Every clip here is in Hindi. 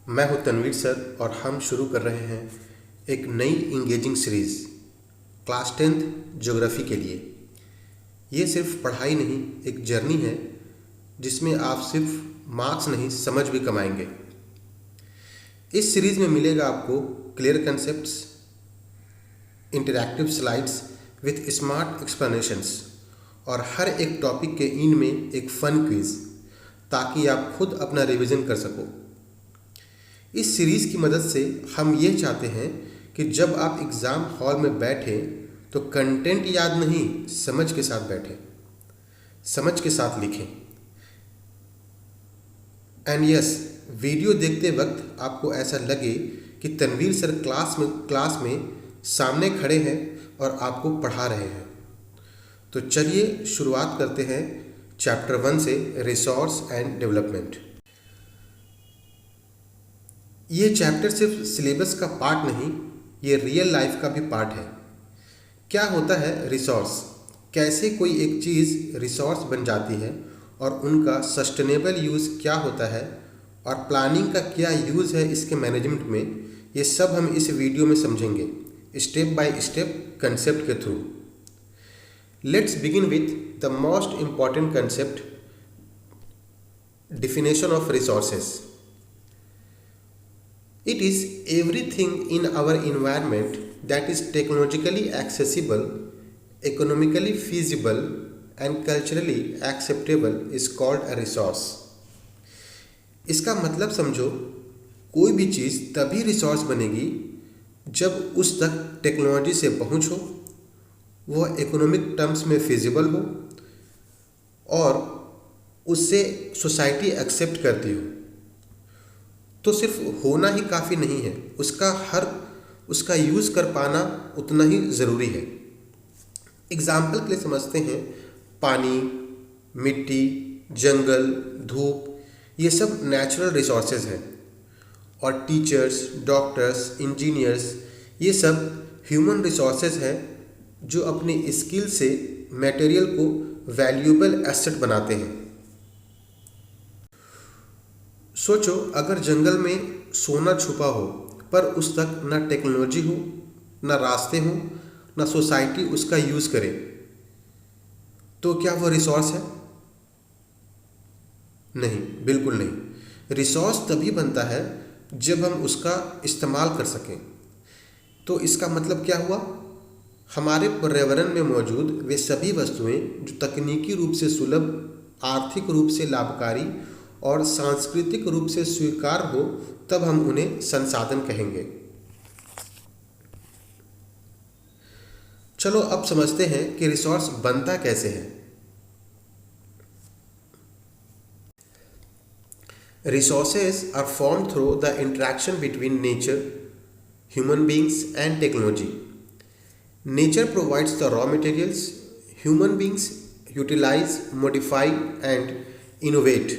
मैं हूं तनवीर सर और हम शुरू कर रहे हैं एक नई engaging series class 10th geography के लिए। ये सिर्फ पढ़ाई नहीं, एक जर्नी है जिसमें आप सिर्फ मार्क्स नहीं समझ भी कमाएंगे। इस सीरीज़ में मिलेगा आपको clear concepts, interactive slides with smart explanations और हर एक टॉपिक के एंड में एक फन क्विज, ताकि आप खुद अपना रिवीजन कर सको। इस सीरीज़ की मदद से हम ये चाहते हैं कि जब आप एग्ज़ाम हॉल में बैठें तो कंटेंट याद नहीं, समझ के साथ बैठें, समझ के साथ लिखें। एंड यस, वीडियो देखते वक्त आपको ऐसा लगे कि तनवीर सर क्लास में सामने खड़े हैं और आपको पढ़ा रहे हैं। तो चलिए शुरुआत करते हैं चैप्टर 1 से, रिसोर्स एंड डेवलपमेंट। ये चैप्टर सिर्फ सिलेबस का पार्ट नहीं, ये रियल लाइफ का भी पार्ट है। क्या होता है रिसोर्स, कैसे कोई एक चीज़ रिसोर्स बन जाती है और उनका सस्टेनेबल यूज़ क्या होता है और प्लानिंग का क्या यूज़ है इसके मैनेजमेंट में, ये सब हम इस वीडियो में समझेंगे स्टेप बाय स्टेप कंसेप्ट के through. Let's begin with the most important concept, definition of resources. It is everything in our environment that is technologically accessible, economically feasible and culturally acceptable is called a resource. इसका मतलब समझो, कोई भी चीज़ तभी रिसोर्स बनेगी जब उस तक टेक्नोलॉजी से पहुँच हो, वह इकोनॉमिक टर्म्स में फिजिबल हो और उससे सोसाइटी एक्सेप्ट करती हो। तो सिर्फ होना ही काफ़ी नहीं है, उसका यूज़ कर पाना उतना ही ज़रूरी है। एग्जाम्पल के लिए समझते हैं, पानी, मिट्टी, जंगल, धूप, ये सब नेचुरल रिसोर्सेज हैं और टीचर्स, डॉक्टर्स, इंजीनियर्स, ये सब ह्यूमन रिसोर्सेज हैं जो अपनी स्किल से मटेरियल को वैल्यूएबल एसेट बनाते हैं। सोचो, अगर जंगल में सोना छुपा हो पर उस तक ना टेक्नोलॉजी हो, ना रास्ते हो, ना सोसाइटी उसका यूज़ करे, तो क्या वो रिसोर्स है? नहीं, बिल्कुल नहीं। रिसोर्स तभी बनता है जब हम उसका इस्तेमाल कर सकें। तो इसका मतलब क्या हुआ? हमारे पर्यावरण में मौजूद वे सभी वस्तुएं जो तकनीकी रूप से सुलभ, आर्थिक रूप से लाभकारी और सांस्कृतिक रूप से स्वीकार हो, तब हम उन्हें संसाधन कहेंगे। चलो अब समझते हैं कि रिसोर्स बनता कैसे है। Resources are formed through the interaction between nature, human beings and technology. Nature provides the raw materials, human beings utilize, modify and innovate.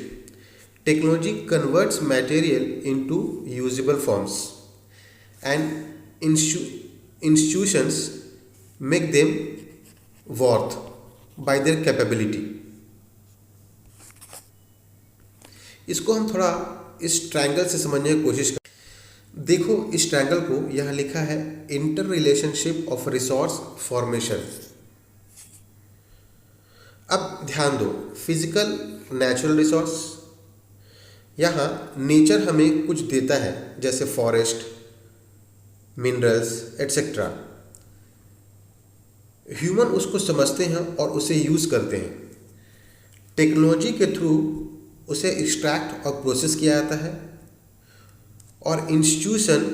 Technology converts material into usable forms and institutions make them worth by their capability. इसको हम थोड़ा इस ट्रायंगल से समझने की कोशिश करें। देखो, इस ट्रायंगल को यहाँ लिखा है inter relationship of resource formation. अब ध्यान दो, फिजिकल नेचुरल रिसोर्स, यहाँ नेचर हमें कुछ देता है जैसे फॉरेस्ट, मिनरल्स एट्सेट्रा। ह्यूमन उसको समझते हैं और उसे यूज़ करते हैं। टेक्नोलॉजी के थ्रू उसे एक्सट्रैक्ट और प्रोसेस किया जाता है और इंस्टीट्यूशन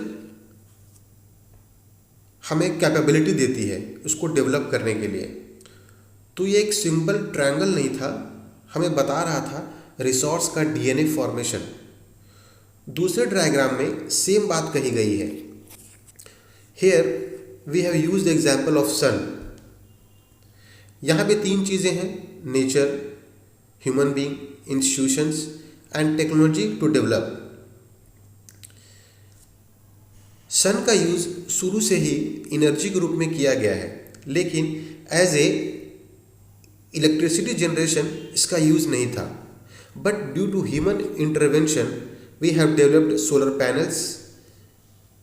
हमें कैपेबिलिटी देती है उसको डेवलप करने के लिए। तो ये एक सिंपल ट्रायंगल नहीं था, हमें बता रहा था रिसोर्स का डीएनए फॉर्मेशन। दूसरे डायग्राम में सेम बात कही गई है। Here we have used the example of sun. यहाँ पे तीन चीज़ें हैं, nature, human being, institutions and technology to develop. Sun का यूज़ शुरू से ही एनर्जी के रूप में किया गया है, लेकिन एज ए इलेक्ट्रिसिटी जनरेशन इसका यूज़ नहीं था। But due to human intervention We have developed solar panels.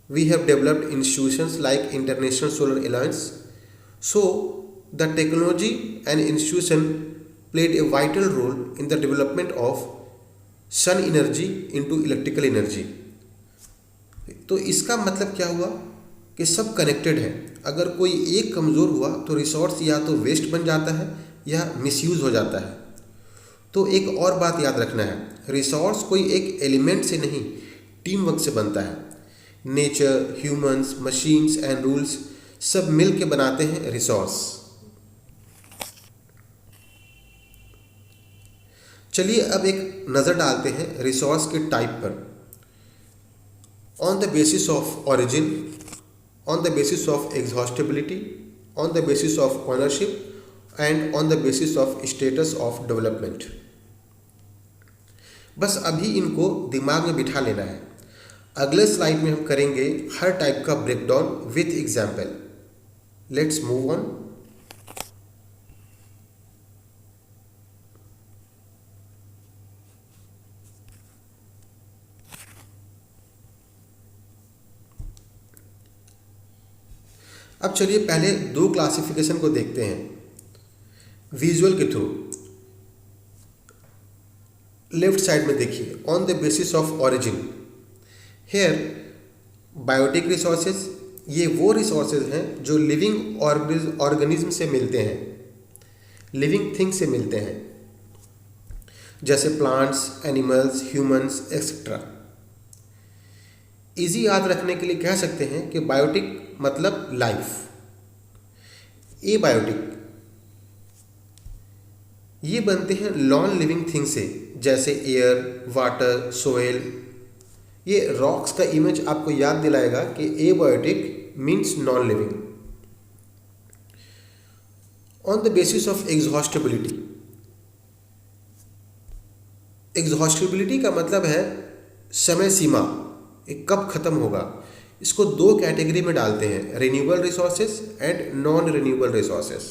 We have developed institutions like International Solar Alliance. So the technology and institution played a vital role in the development of sun energy into electrical energy. तो इसका मतलब क्या हुआ कि सब कनेक्टेड है। अगर कोई एक कमज़ोर हुआ तो रिसोर्स या तो वेस्ट बन जाता है या मिसयूज़ हो जाता है। तो एक और बात याद रखना है, रिसोर्स कोई एक एलिमेंट से नहीं, टीम वर्क से बनता है। Nature, humans, machines and rules सब मिल के बनाते हैं रिसोर्स। चलिए अब एक नज़र डालते हैं रिसोर्स के टाइप पर। On the basis of origin, on the basis of exhaustibility, on the basis of ownership and on the basis of status of development। बस अभी इनको दिमाग में बिठा लेना है। अगले स्लाइड में हम करेंगे हर टाइप का breakdown with example. Let's move on. अब चलिए पहले दो क्लासिफिकेशन को देखते हैं विजुअल के थ्रू। लेफ्ट साइड में देखिए, on the basis of origin. Here biotic resources, ये वो रिसोर्सेज हैं जो लिविंग ऑर्गेनिज्म से मिलते हैं, लिविंग थिंग से मिलते हैं, जैसे plants, animals, humans etcetera. Easy याद रखने के लिए कह सकते हैं कि बायोटिक मतलब लाइफ। ए बायोटिक ये बनते हैं नॉन लिविंग थिंग से, जैसे एयर, वाटर, सोयल। ये रॉक्स का इमेज आपको याद दिलाएगा कि abiotic means non living. On the basis of exhaustibility, exhaustibility का मतलब है समय सीमा, ये कब खत्म होगा। इसको दो कैटेगरी में डालते हैं, renewable resources and non renewable resources.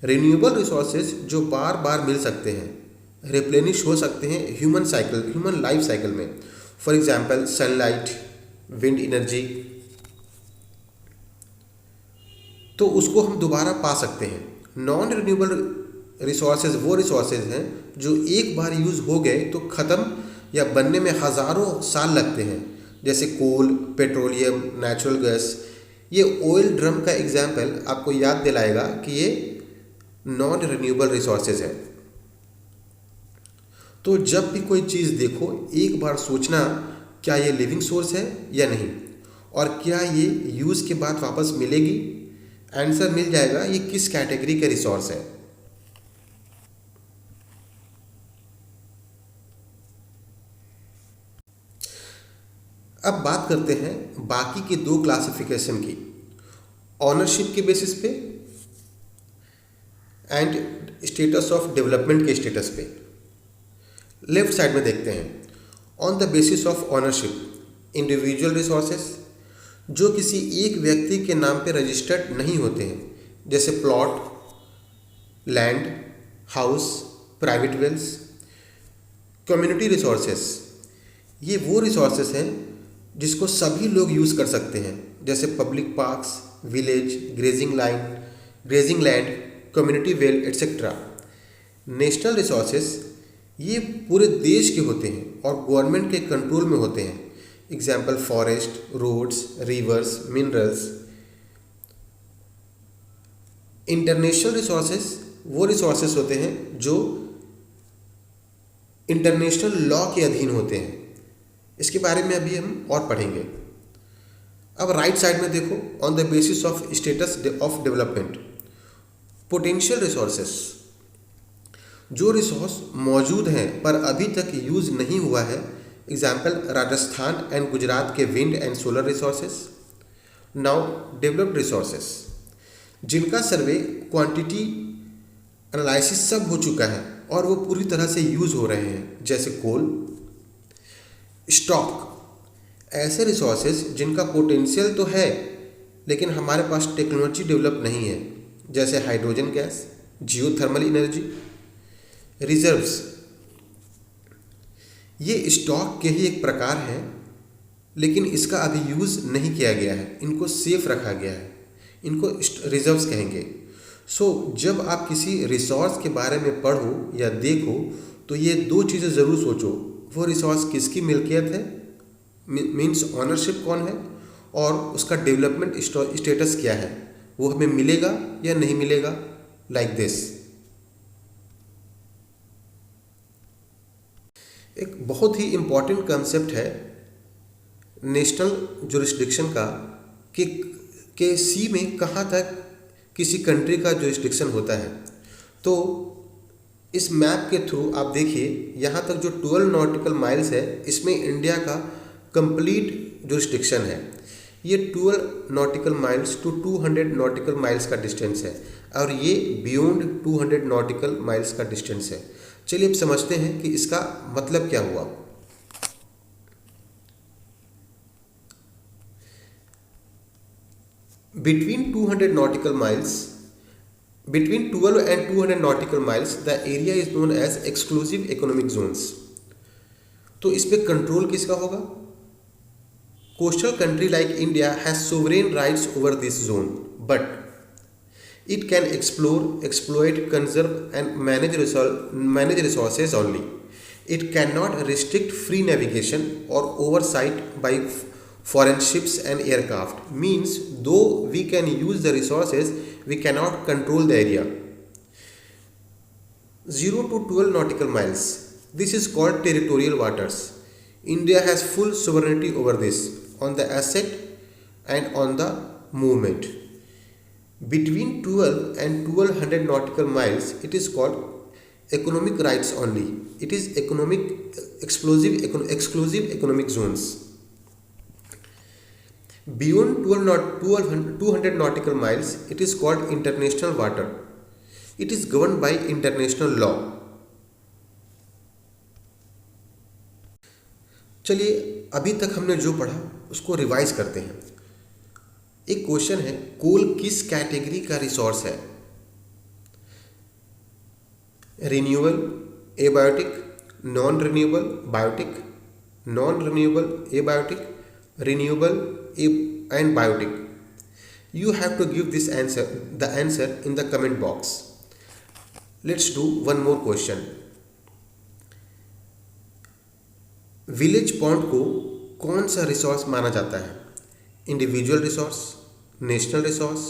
Renewable resources जो बार बार मिल सकते हैं, रिप्लेनिश हो सकते हैं ह्यूमन लाइफ साइकिल में। For example sunlight, wind energy, तो उसको हम दोबारा पा सकते हैं। नॉन रिन्यूएबल रिसोर्सेज वो रिसोर्सेज हैं जो एक बार यूज़ हो गए तो ख़त्म या बनने में हज़ारों साल लगते हैं, जैसे कोल, पेट्रोलियम, नेचुरल गैस। ये ऑयल ड्रम का एग्जाम्पल आपको याद दिलाएगा कि ये नॉन रिन्यूएबल रिसोर्सेज है। तो जब भी कोई चीज़ देखो एक बार सोचना, क्या ये लिविंग सोर्स है या नहीं, और क्या ये यूज़ के बाद वापस मिलेगी। आंसर मिल जाएगा ये किस कैटेगरी का रिसोर्स है। अब बात करते हैं बाकी के दो क्लासिफिकेशन की, ऑनरशिप के बेसिस पे एंड स्टेटस ऑफ डेवलपमेंट के स्टेटस पे। लेफ्ट साइड में देखते हैं, on the basis of ownership individual resources जो किसी एक व्यक्ति के नाम पे रजिस्टर्ड नहीं होते हैं, जैसे plot, land, house, private wells. Community resources ये वो रिसोर्सेज हैं जिसको सभी लोग यूज़ कर सकते हैं, जैसे public parks, village, grazing land, community well etcetera. National resources ये पूरे देश के होते हैं और गवर्नमेंट के कंट्रोल में होते हैं, example forest, roads, rivers, minerals. International resources वो रिसोर्सेज होते हैं जो इंटरनेशनल लॉ के अधीन होते हैं। इसके बारे में अभी हम और पढ़ेंगे। अब राइट साइड में देखो, on the basis of status of development. Potential resources जो रिसोर्स मौजूद हैं पर अभी तक यूज़ नहीं हुआ है, एग्जाम्पल राजस्थान एंड गुजरात के wind and solar resources. Now developed resources जिनका सर्वे, क्वांटिटी एनालिसिस सब हो चुका है और वो पूरी तरह से यूज़ हो रहे हैं, जैसे कोल। स्टॉक ऐसे रिसोर्सेज जिनका पोटेंशियल तो है लेकिन हमारे पास टेक्नोलॉजी डेवलप नहीं है, जैसे hydrogen gas, geothermal energy. Reserves ये स्टॉक के ही एक प्रकार है, लेकिन इसका अभी यूज़ नहीं किया गया है, इनको सेफ रखा गया है, इनको रिजर्व्स कहेंगे। जब आप किसी रिसोर्स के बारे में पढ़ो या देखो तो ये दो चीज़ें ज़रूर सोचो, वो रिसोर्स किसकी मिल्कियत है, मीन्स ऑनरशिप कौन है, और उसका डेवलपमेंट स्टेटस क्या है, वो हमें मिलेगा या नहीं मिलेगा, लाइक दिस। एक बहुत ही इम्पॉर्टेंट कंसेप्ट है नेशनल जुरिस्डिक्शन का, कि सी में कहाँ तक किसी कंट्री का जुरिस्डिक्शन होता है। तो इस मैप के थ्रू आप देखिए, यहाँ तक जो 12 नॉटिकल माइल्स है, इसमें इंडिया का कंप्लीट जुरिस्डिक्शन है। ये 12 nautical miles to 200 nautical miles का डिस्टेंस है, और ये बियॉन्ड 200 नॉटिकल माइल्स का डिस्टेंस है। चलिए अब समझते हैं कि इसका मतलब क्या हुआ। Between 200 nautical miles, between 12 and 200 nautical miles, the area is known as exclusive economic zones. तो इस पे कंट्रोल किसका होगा? Coastal country like India has sovereign rights over this zone, but it can explore, exploit, conserve and manage resources only. It cannot restrict free navigation or oversight by foreign ships and aircraft. Means though we can use the resources, we cannot control the area. 0 to 12 nautical miles. This is called territorial waters. India has full sovereignty over this, on the asset and on the movement. Between 12 and 1200 nautical miles, it is called economic rights only. It is exclusive economic zones. Beyond 200 nautical miles, it is called international water. It is governed by international law. चलिए अभी तक हमने जो पढ़ा उसको रिवाइज करते हैं। एक क्वेश्चन है, कोल किस कैटेगरी का रिसोर्स है? Renewable, abiotic, non renewable, biotic, non renewable, abiotic, renewable and biotic. You have to give the answer in the comment box. Let's do one more question. Village pond को कौन सा रिसोर्स माना जाता है? Individual resource, national resource,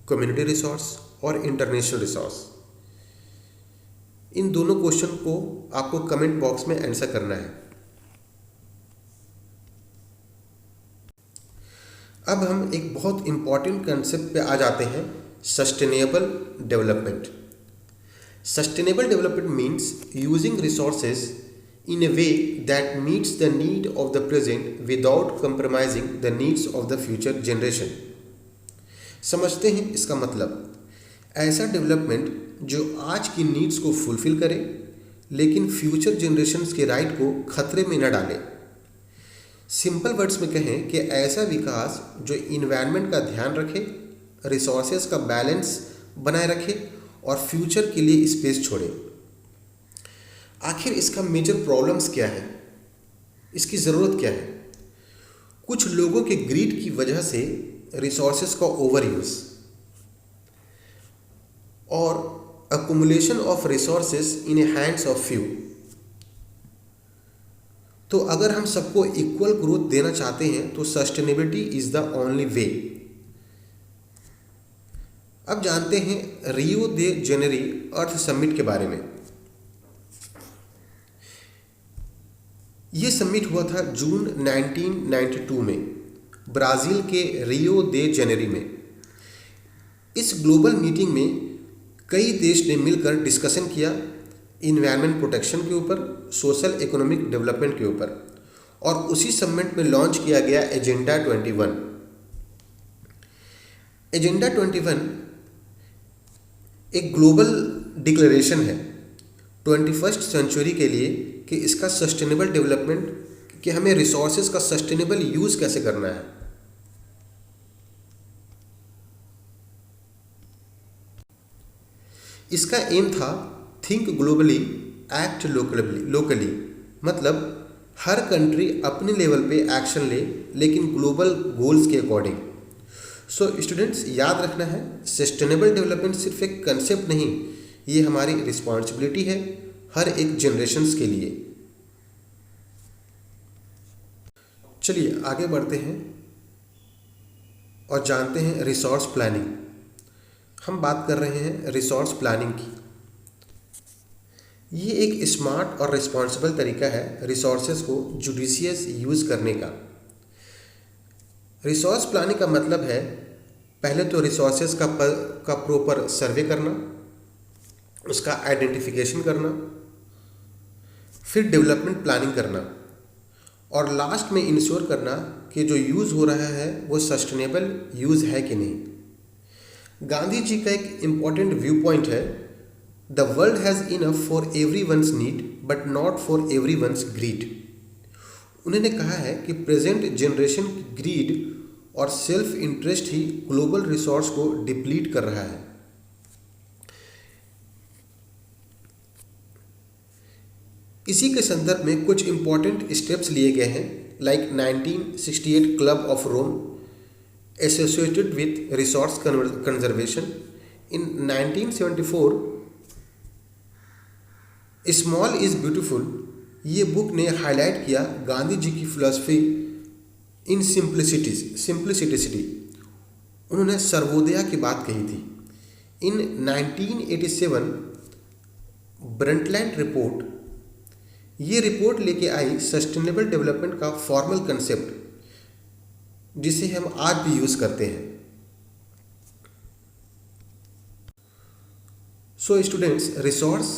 community resource और इंटरनेशनल रिसोर्स। इन दोनों क्वेश्चन को आपको कमेंट बॉक्स में आंसर करना है। अब हम एक बहुत इंपॉर्टेंट कंसेप्ट पे आ जाते हैं, sustainable development. Sustainable development means using resources in a way that meets the need of the present without compromising the needs of the future generation. समझते हैं इसका मतलब, ऐसा डेवलपमेंट जो आज की नीड्स को फुलफिल करे लेकिन फ्यूचर जनरेशन्स के राइट को खतरे में न डाले। सिंपल वर्ड्स में कहें कि ऐसा विकास जो इन्वायरमेंट का ध्यान रखे, रिसोर्सेज का बैलेंस बनाए रखे और फ्यूचर के लिए स्पेस छोड़े। आखिर इसका मेजर प्रॉब्लम्स क्या है, इसकी ज़रूरत क्या है? कुछ लोगों के ग्रीड की वजह से रिसोर्सेज का ओवर यूज़ और accumulation of resources in hands of few. तो अगर हम सबको इक्वल ग्रोथ देना चाहते हैं तो sustainability is the only way. अब जानते हैं रियो दे जेनेरी अर्थ समिट के बारे में। ये समिट हुआ था जून 1992 में ब्राज़ील के रियो दे जेनेरी में। इस ग्लोबल मीटिंग में कई देश ने मिलकर डिस्कशन किया इन्वायरमेंट प्रोटेक्शन के ऊपर, सोशल इकोनॉमिक डेवलपमेंट के ऊपर, और उसी समिट में लॉन्च किया गया एजेंडा 21। एजेंडा 21 एक ग्लोबल डिक्लेरेशन है 21st सेंचुरी के लिए कि इसका सस्टेनेबल डेवलपमेंट, कि हमें रिसोर्सेज का सस्टेनेबल यूज़ कैसे करना है। इसका एम था थिंक ग्लोबली, एक्ट लोकली। मतलब हर कंट्री अपने लेवल पे एक्शन ले, लेकिन ग्लोबल गोल्स के अकॉर्डिंग। सो स्टूडेंट्स, याद रखना है, सस्टेनेबल डेवलपमेंट सिर्फ एक कंसेप्ट नहीं, ये हमारी रिस्पॉन्सिबिलिटी है हर एक जनरेशन्स के लिए। चलिए आगे बढ़ते हैं और जानते हैं रिसोर्स प्लानिंग। हम बात कर रहे हैं रिसोर्स प्लानिंग की। ये एक स्मार्ट और रिस्पॉन्सिबल तरीका है रिसोर्सेज को जुडिशियस यूज़ करने का। रिसोर्स प्लानिंग का मतलब है पहले तो रिसोर्सेज का प्रॉपर सर्वे करना, उसका आइडेंटिफिकेशन करना, फिर डेवलपमेंट प्लानिंग करना, और लास्ट में इंश्योर करना कि जो यूज़ हो रहा है वो सस्टेनेबल यूज़ है कि नहीं। गांधी जी का एक इम्पॉर्टेंट व्यू पॉइंट है, the world has enough for every one's need but not for every one's greed. उन्होंने कहा है कि प्रेजेंट जनरेशन की ग्रीड और सेल्फ इंटरेस्ट ही ग्लोबल रिसोर्स को डिप्लीट कर रहा है। इसी के संदर्भ में कुछ इंपॉर्टेंट स्टेप्स लिए गए हैं, like 1968 club of Rome associated with resource conservation. In 1974 small is beautiful, ये बुक ने हाईलाइट किया गांधी जी की फिलॉसफी इन सिंप्लिसिटी। उन्होंने सर्वोदया की बात कही थी। इन 1987 ब्रंटलैंड रिपोर्ट, ये रिपोर्ट लेके आई सस्टेनेबल डेवलपमेंट का फॉर्मल कंसेप्ट, जिसे हम आज भी यूज़ करते हैं। सो स्टूडेंट्स, रिसोर्स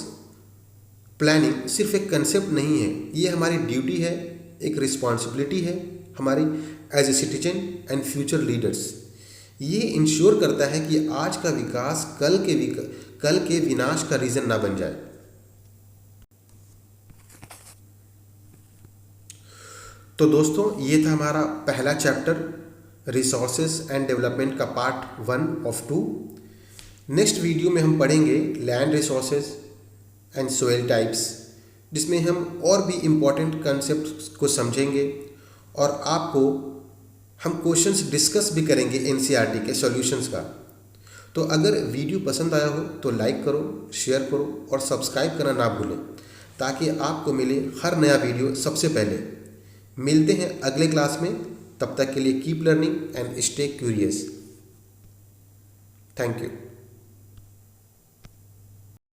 प्लानिंग सिर्फ एक कंसेप्ट नहीं है, ये हमारी ड्यूटी है, एक रिस्पॉन्सिबिलिटी है हमारी as a citizen and future leaders. ये इंश्योर करता है कि आज का विकास कल के विनाश का रीज़न ना बन जाए। तो दोस्तों, ये था हमारा पहला चैप्टर रिसोर्सेज एंड डेवलपमेंट का पार्ट 1 of 2। नेक्स्ट वीडियो में हम पढ़ेंगे land resources and soil types, जिसमें हम और भी इम्पॉर्टेंट कंसेप्ट को समझेंगे और आपको हम क्वेश्चंस डिस्कस भी करेंगे एनसीईआरटी के सॉल्यूशंस का। तो अगर वीडियो पसंद आया हो तो लाइक करो, शेयर करो और सब्सक्राइब करना ना भूलें, ताकि आपको मिले हर नया वीडियो सबसे पहले। मिलते हैं अगले क्लास में, तब तक के लिए keep learning and stay curious. Thank you.